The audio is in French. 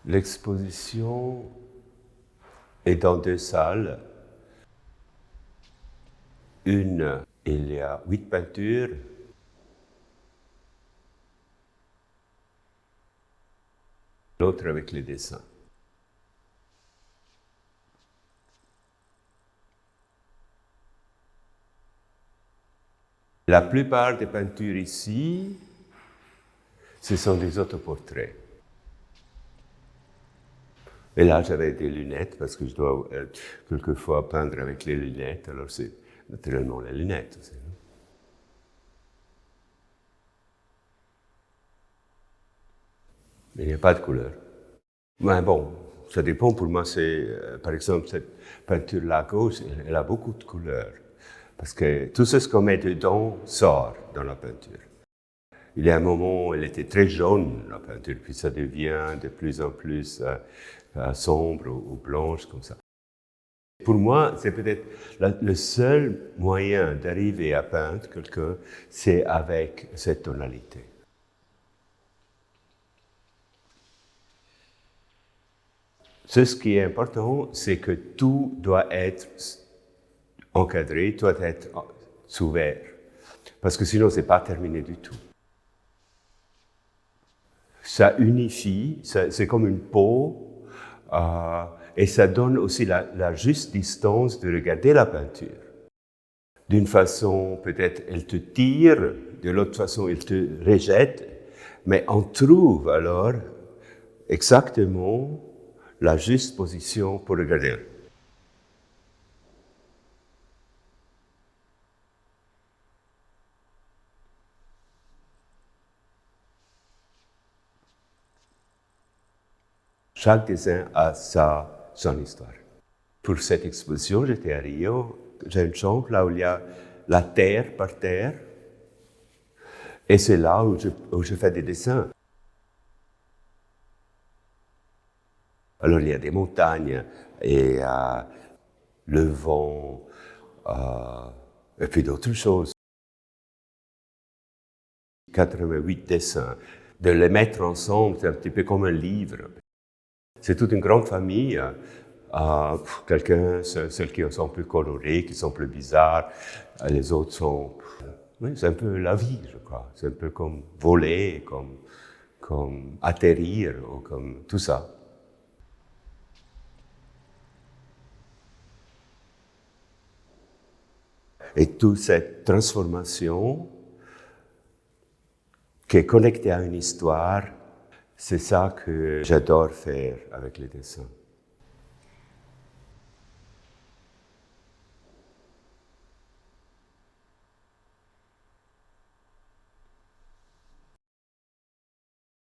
L'exposition est dans 2 salles. Une, il y a 8 peintures. L'autre avec les dessins. La plupart des peintures ici, ce sont des autoportraits. Et là, j'avais des lunettes, parce que je dois quelquefois peindre avec les lunettes, alors c'est naturellement les lunettes aussi. Mais il n'y a pas de couleur. Mais bon, ça dépend. Pour moi, c'est, par exemple, cette peinture-là à gauche, elle a beaucoup de couleurs. Parce que tout ce qu'on met dedans sort dans la peinture. Il y a un moment où elle était très jaune, la peinture, puis ça devient de plus en plus sombre ou blanche, comme ça. Pour moi, c'est peut-être le seul moyen d'arriver à peindre quelqu'un, c'est avec cette tonalité. Ce qui est important, c'est que tout doit être encadré, doit être ouvert. Parce que sinon, ce n'est pas terminé du tout. Ça unifie, c'est comme une peau, et ça donne aussi la juste distance de regarder la peinture. D'une façon, peut-être, elle te tire, de l'autre façon, elle te rejette, mais on trouve alors exactement la juste position pour regarder. Chaque dessin a son histoire. Pour cette exposition, j'étais à Rio. J'ai une chambre là où il y a la terre par terre. Et c'est là où je fais des dessins. Alors il y a des montagnes et le vent et puis d'autres choses. 88 dessins. De les mettre ensemble, c'est un petit peu comme un livre. C'est toute une grande famille. Quelqu'un, celles qui sont plus colorées, qui sont plus bizarres, les autres sont... Oui, c'est un peu la vie, je crois. C'est un peu comme voler, comme atterrir, ou comme tout ça. Et toute cette transformation qui est connectée à une histoire, c'est ça que j'adore faire avec les dessins.